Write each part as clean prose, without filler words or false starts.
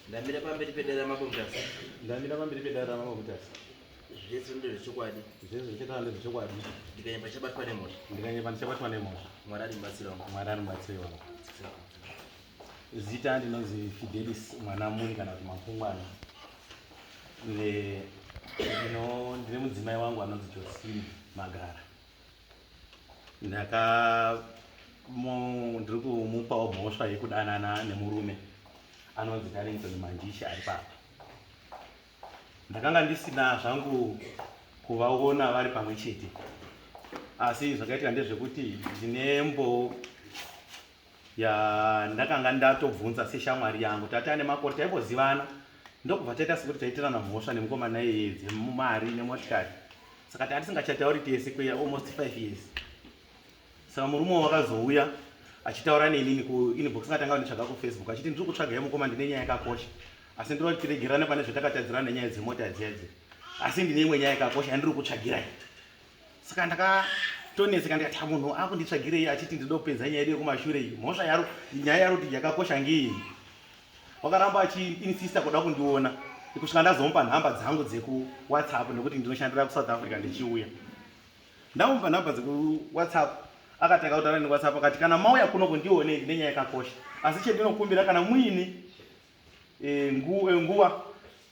Ndamira pamberi pedera mabokutasa. Ndamira pamberi pedera mabokutasa. Zvese ndo zvechokwadi. Zvese zvichitanda zvechokwadi. Ndikanyamba chabatwa nemota. Ndikanyamba chabatwa nemota. Mwari aribatsira wangu. Mwari aribatsira wangu. Zita ndinonzi Fidelis Mwanamuri kana kuti Mapungwana. Ndine mudzimai wangu anonzi Josephine Magara. Ndiri kumupawo mhosva yekudanana nemurume anonzi Darlington Manjisha ari papa. Ndakanga ndisina zvangu kuvaona vari pamwe chete, asi zvakaitika ndezvekuti ndinembo ndakanga ndatobvunza seshamwari yangu tata nemakore taimbozivana ndokubva taita sekuti taitirana mhosva nemukomana iye dzemumari nemotikari, saka tatisingachatauri tese kwe almost 5 years. Saka murume wakazouya achitaura neni kuinbox ngatanga nditsvaga kufacebook achiti ndiri kutsvaga yemukoma ndine nyaya yakakosha, asi ndinoti tiregerane pane zvatakatadzirana nenyaya dzemota dzedze, asi ndine imwe nyaya yakakosha yandiri kutsvagirai. Saka ndakatoneseka ndikati munhu akunditsvagirei achiti ndinopedza nyaya yedu yekumashure iyi, mhosva nyaya yaruti yakakosha ngei. Wakaramba achiinsista kuda kundiona kusvika ndazomupa nhamba dzangu dzekuwhatsapp nekuti ndinoshandira kuSouth Africa ndichiuya. Ndamupa nhamba dzekuwhatsapp akatanga kutaura neWhatsApp akati kana mauya kuno kundionei ndine nyaya yakakosha, asi chendinokumbira kana muine nguva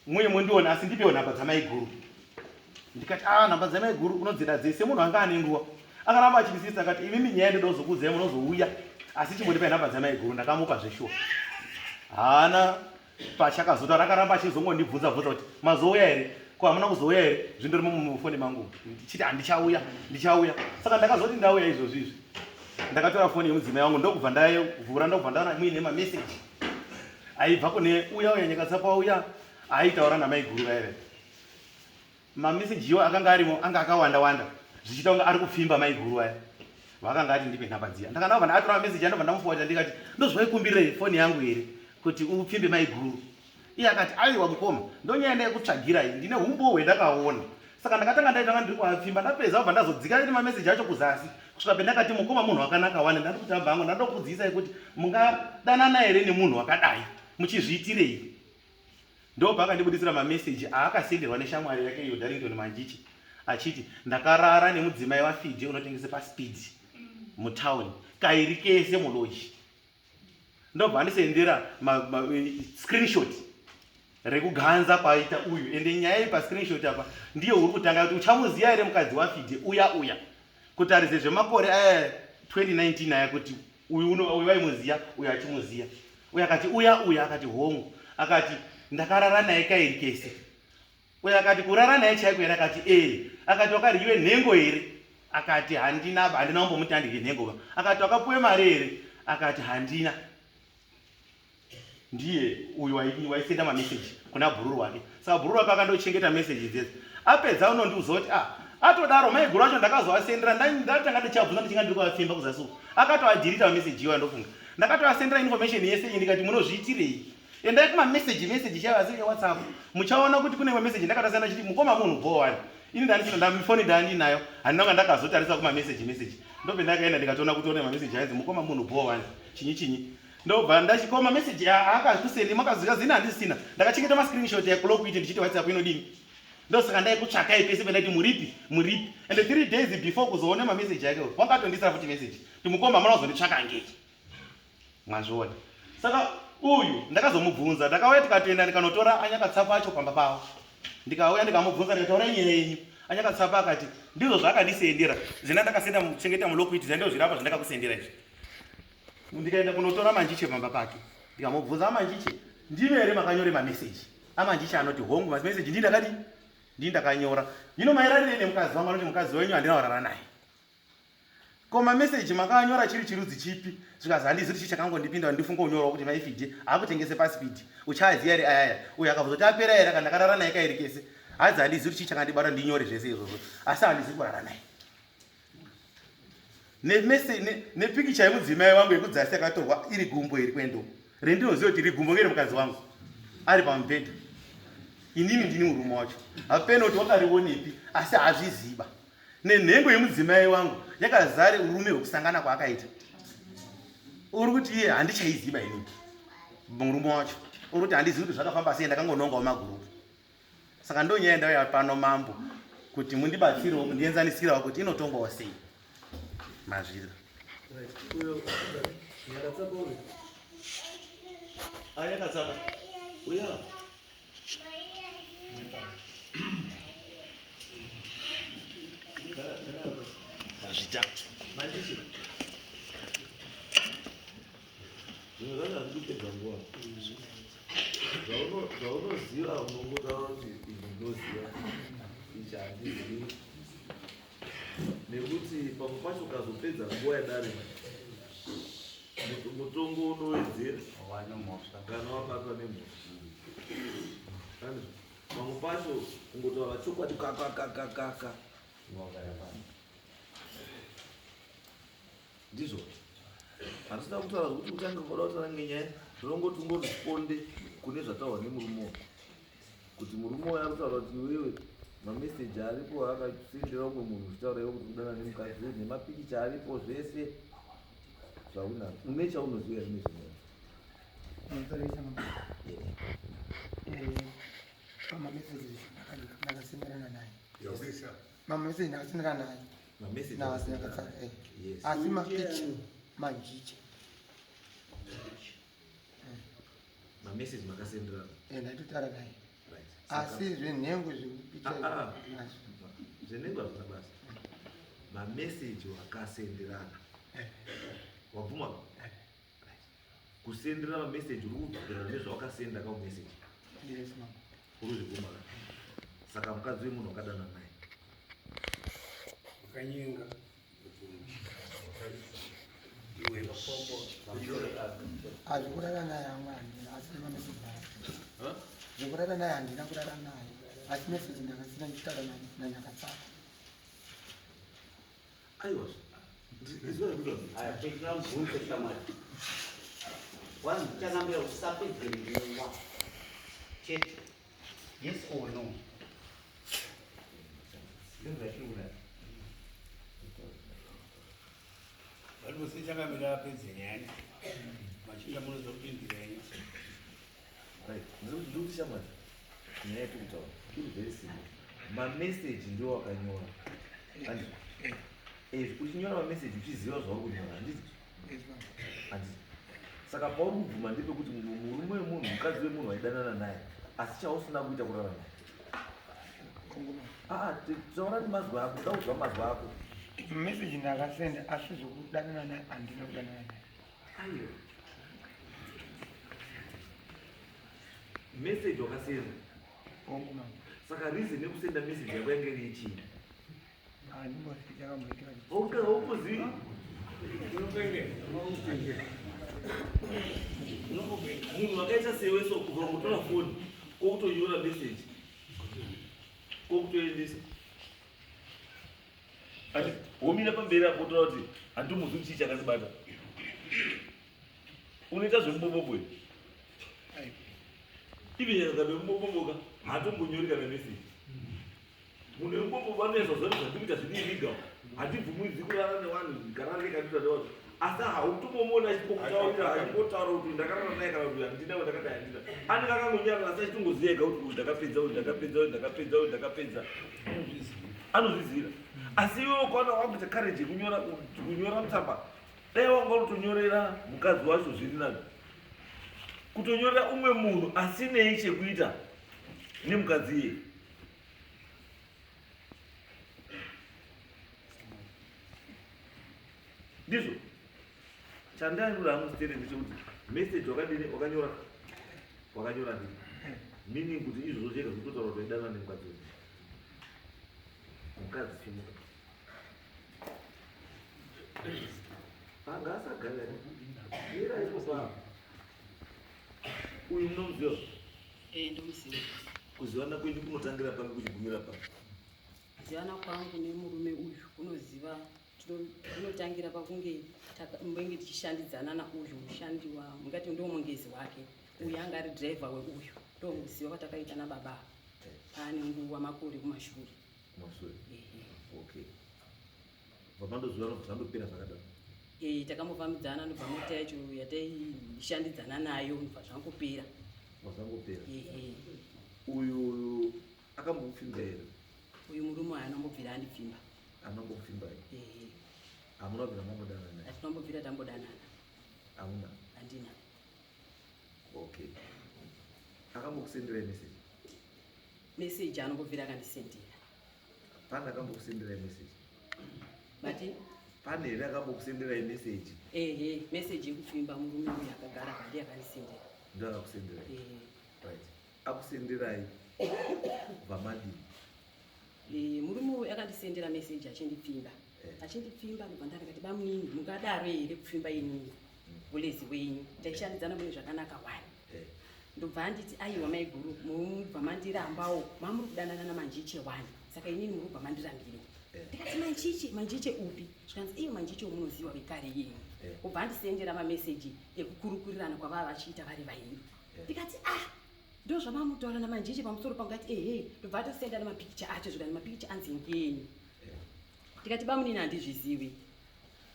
muye mundiona asi ndipewo nhamba dzamai guru. Ndikati nhamba dzamai guru unodzida dzese munhu anga ane nguva. Akaramba achinisisa akati imimi nyaya ndozokudzai munozouya asi chimbondipai nhamba dzamai guru. Ndakamupa zveshuwa. Hana pachakazotaura akaramba achizongondibvunza kuti mazouya here, ko hamuna kuzouya here, zvindori mufoni mangu. Ndichiti handichauya. Saka ndakazoti ndauya izvozvo izvi ndakatora foni yemudzimai wangu ndokubva ndavhura ndokubva ndaona muine mameseji aibva kune uya nyakasapa uya aitaura namai guru vaive. Mameseji iwo akanga arimo anga akawanda zvichita kunge ari kufimba mai guru aya vakanga ati ndipe nhamba dziya. Ndakandabva ndatora mameseji andobva ndamuforwardira ndikati ndozvaikumbirei foni yangu here kuti upfimbe mai guru. Iye akati aiwa mukoma ndonyaya yekutsvagira iyi ndine umbo hwendakaona. Saka ndakatanga ndaita ndiri kuapfimba ndapedza kubva ndazodzika ine mameseji acho kuzasi kusvika pendakati mukoma munhu wakanaka wani ndati kuti hamba hangu ndandokudzidzisai kuti mungadanana here nemunhu wakadai muchizviitirei. Ndobva akandibudisira mameseji aakasenderwa neshamwari yake iyo Darlington Manjichi achiti ndakarara nemudzimai waFide unotengese paSpeed mutauni kairi kese muloji. Ndobva andisendera screenshot rekuganza kwaita uyu ende nyaya iyi pascreenshot apa ndiye uri kutanga kuti uchamuziya here mukadzi waFide uya kutarise zvemakore aya 2019 aya kuti uyu vaimuziya uyu achimuziya. Uyu akati uya akati hongu akati ndakarara naye kairi kese. Uyu akati kurara naye chaiko here akati akati wakariwe nhengo here akati handina umbomuti andike nhengo. Akati wakapuwe mari here akati handina. Ndiye uyu waisenda mameseji kuna bhururu wake. Saka bhururu wake akandochengeta meseji dzedzi. Apedza unondiudza kuti atodaro mai guru acho ndakazoasendera ndatanga ndichabvunza ndichinga ndiri kuafimba kuzasi uku. Akatoadhirita mameseji iwo andofunga. Ndakatoasendera information yese iyi ndikati munozviitirei. Endai kumameseji chaiwo asi WhatsApp. Muchaona kuti kune mameseji ndakatasenda chiti mukoma munhu bhowani. Ini ndandisina ndamifoni ndandinayo handinanga ndakazotarisa kumameseji. Ndobva ndakaenda ndikatoona kuti one mameseji ainzi mukoma munhu bhowani chinyi. Ndobva ndachikoma meseji akakusendi makaziva zina handisina. Ndakachengeta mascreenshot yakulokuiti ndichiti WhatsApp inodini. Ndosaka ndaikutsvakai pese pendati muripi. And 3 days before kuzoona mameseji yake wakatondisira futi meseji. Timukoma mana kuzonditsvaka ngei. Mwazviona. Saka uyu ndakazomubvunza ndakauya tikatoenda ndikanotora anyakatsapa acho pamba pawo. Ndikauya ndikamubvunza ndikataura nyaya yenyu. Anyakatsapa akati ndizvo zvakandisendera. Zina ndakasenda muchengeta mulokuiti zendo zvirapa zvandakakusendera izvi. Ndikaenda kunotora Manjiche pamba pake. Ndikamubvunza Manjiche ndime here makanyora mameseji. Manjiche anoti hongu mameseji ndakanyora. Ndino maererano nemukadzi wangu anoti mukadzi wenyu handina kurara naye. Ko mameseji makanyora chiri chirudzi chipi? Zvikazi handiziri chichakangondipinda ndifunga unyora kuti maifide akutengese paSpeed. Uchaziya here ayaya. Uyu akabvunza kuti apera here kana ndakarara naye kairi kese. Hadzi handiziri chichakandibara ndinyore zvese izvozvo. Asi handiziri kurara naye. Nepikicha yemudzimai wangu yekudzasi yakatorwa iri gumbo iri kwendo. Rendinoziva kuti iri gumbo ngere mukadzi wangu. Ari pamubhedha. Inini ndini murume wacho. Hapena kuti wakarionepi asi hazviziva. Nenhengo yemudzimai wangu yakazare urume hwekusangana kwaakaita. Uri kuti iye handichaiziva inini. Murume wacho. uruti handizivi kuti zvakafamba sei, ndakangonongawo magurupu. Saka ndonyaenda pano mambo kuti mundibatsirewo mundienzanisirawo kuti inotongawo sei mazvira. Ayakatsaka uya zvitatu zvaunoziva unongotaura kuti izvi ndinoziva ichi handizivi, nekuti pamwe pacho ukazopedza nguva yadare mutongo unowedzera kana wabatwa nemhosva. Pamwe pacho ungotaura chokwadi kakakakakaka ndizvo. Handisina kutaura kuti utange koda kutaura ngenyaya, zvinongoti ungozviponde kune zvataurwa nemurume kuti murume uya akutaura kuti iwewe mameseji aripo akasendera umwe munhu uchitaura iwe kuti kudana nemukadzi nemapikicha aripo zvese zvaunazvo. Une chaunoziva ine mameseji ndakasenderana naye, mameseji ndakasenderana naye asi mapicha majicha mameseji makasenderana ndaitotaura naye asi zvenhengo zvekupicha zvenhengo hazvina basa. Mameseji wakasenderana wabvuma kusendera mameseji uri kubvunzana nezvawakasenda kaumeseji uri zvibvuma. Saka mukadzi wemunhu wakadana naye ukanyenga hazvikurara naye hamwani asi mameseji zvekurara naye handina kurara naye asi meseji ndakasina ndichitaura nanyakatsaka. aiwa Chanambia usapedzerewa chete yes or no. vanosichakamira apedze nyaya machinda munozopindirenya ndikuti shamwari nyaya yekutaura iri very simple. Mameseji ndio wakanyora uchinyora mameseji uchiziva zvauri kunyora handiti. Saka pauri kubvuma ndepekuti murume wemunhu mukadzi wemunhu waidanana naye asi chausina kuita kurara naye. Taura nemazwi ako, ndaudzwa mazwi ako. Meseji ndakasenda asi zvekudanana naye handina kudanana naye. Aiyo meseji wakasenda. Saka reason yekusenda meseji yako yange iri chini. Haukuzivi munhu wakaita seweso kubva kutora foni kwokutonyora meseji kwokutoendesa ati womira pamberi apo utaura kuti handimuzi chii chakazibata unoita zvemubobobwe ivi nyakakabemuboboboka hatombonyori kana meseji. Munhu wemubobobo anoyezva zvacho zvandikuita zvinoiviga handibvumidzi kurara nevanhu kana rekandita nevanhu asi hautomomona achimbotaurira achimbotaura kuti ndakarara naye kana kuti handina ndakati handina anenge akangonyarara asi achitongoziva ega kuti ndakapedza ndakapedza anozvizira. Asi iwewe kwaona wakuita courage yekunyora mutsamba dai wanga unotonyorera mukadzi wacho zviri nani kutonyorera umwe munhu asinei chekuita nemukadzi iye. Ndizvo chandainura amustere ndechekuti meseji wakadini wakanyora ndini meaning kuti izvozvo chega zvitotaura kuti waidana nemukadzi wedu mukadzi chimuka anga asagara ira ipopa uyu munomuziva ndomuziva. kuzivana kwenyu kunotangira pake kuchigumira pake. Kuzivana kwangu nemurume uyu kunoziva unotangira pakunge mbenge tichishandidzana nauyu mushandi mungati ndomongezi wake uyu anga ari dhiraivha weuyu ndomuziva kwatakaita nababa pane nguva makore kumashure. Okay. Vamandoziva kuti zvandopera zvakadaro. Takamufambidzana ndobva mota yacho yataishandidzana nayo ndobva zvangopera Wazangopera. ehe Uyu akambopfimba here. uyu murume uyu anombobvira andipfimba Anambopfimba here. ehe Hamuna bvira mambodanana. atinombobvira tambodanana Hamuna. handina Okay. Akambokusendera message. meseji anombobvira akandisendera Pane akambokusendera message. bati Pane here akambokusendera message. ehe meseji yekupfimba murume uyu akagara pandi akandisendera Ndo akakusendera. ehe Right. Akusenderai. Vamadini. murume uyu akandisendera meseji achindipfimba achindipfimba ndobva ndakati bamunini mungadaro here kupfimba inini ulezi wenyu taishandidzana mune zvakanaka wani ndobva anditi aiwa maiguru mubva mandirambawo mamuri kudanana namanjiche wani saka inini muri kubva mandirambire ndikati manjiche upi zvikanzi iyo manjiche womunoziva vekare yenyu ubva andisendera mameseji ekukurukurirana kwavava vachiita vari vairi ndikati ndo zvamamutaura namanjiche pamusoro pangu ati ehe ndobva atosenda namapikicha acho zvikani mapikicha anzi ngenyu ndikati bamunini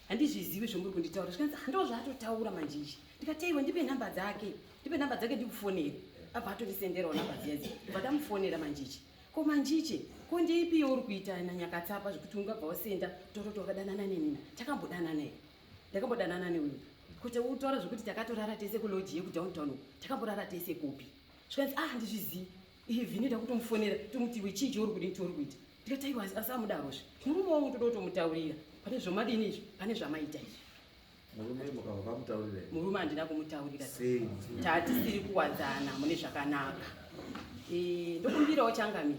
handizvizivi zvomuri kunditaura zvikanzi ndo zvaatotaura manjiche ndikati iwe ndipe nhamba dzake ndikufonere abva atondisenderawo nhamba dzedzi ndobva tamufonera manjiche ko manjiche ko ndeipiyo uri kuita nanyakatsapa zvekuti ungabva wasenda tototi wakadanana nenini takambodanana here ndakambodanana neuyu kuti utaura zvekuti takatorara tese kuloji yekudowntown takamborara tese kupi zvikanzi handizvizivi ivi ndoda kutomufonera tomuti iwe chii chauri kudini chauri kuita ndikati aiwa asamudarozve murume wangu toda kutomutaurira pane zvomadini izvi pane zvamaita izvi Murume mukava vamutaurira. murume handina kumutaurira Sei. tatisiri kuwadzana mune zvakanaka ndokumbirawo changamiri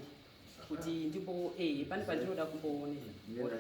kuti ndipo pane pandinoda kumboonera